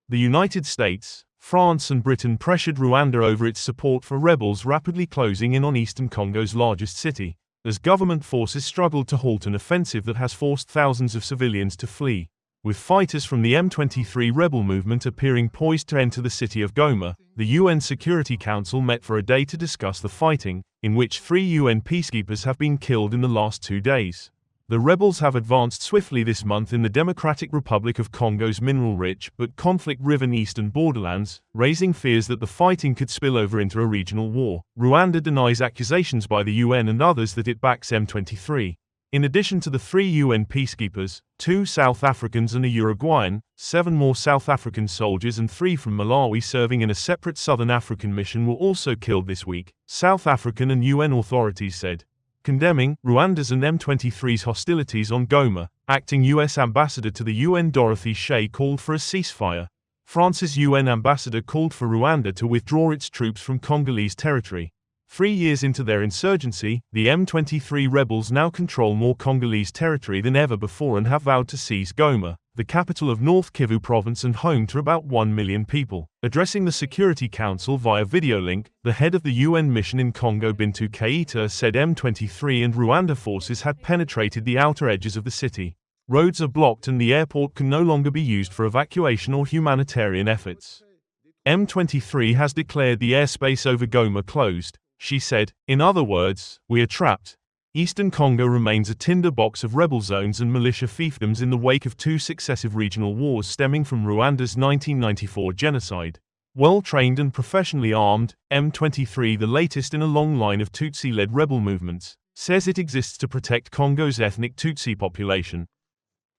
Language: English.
The United States, France and Britain pressured Rwanda over its support for rebels rapidly closing in on eastern Congo's largest city, as government forces struggled to halt an offensive that has forced thousands of civilians to flee. With fighters from the M23 rebel movement appearing poised to enter the city of Goma, the UN Security Council met for a day to discuss the fighting, in which 3 UN peacekeepers have been killed in the last 2 days. The rebels have advanced swiftly this month in the Democratic Republic of Congo's mineral-rich but conflict-riven eastern borderlands, raising fears that the fighting could spill over into a regional war. Rwanda denies accusations by the UN and others that it backs M23. In addition to the 3 UN peacekeepers, 2 South Africans and a Uruguayan, 7 more South African soldiers and 3 from Malawi serving in a separate Southern African mission were also killed this week, South African and UN authorities said. Condemning Rwanda's and M23's hostilities on Goma, acting U.S. ambassador to the UN Dorothy Shea called for a ceasefire. France's UN ambassador called for Rwanda to withdraw its troops from Congolese territory. 3 years into their insurgency, the M23 rebels now control more Congolese territory than ever before and have vowed to seize Goma, the capital of North Kivu province and home to about 1 million people. Addressing the Security Council via video link, the head of the UN mission in Congo Bintu Keita said M23 and Rwanda forces had penetrated the outer edges of the city. Roads are blocked and the airport can no longer be used for evacuation or humanitarian efforts. M23 has declared the airspace over Goma closed, she said. In other words, we are trapped. Eastern Congo remains a tinderbox of rebel zones and militia fiefdoms in the wake of 2 successive regional wars stemming from Rwanda's 1994 genocide. Well-trained and professionally armed, M23, the latest in a long line of Tutsi-led rebel movements, says it exists to protect Congo's ethnic Tutsi population,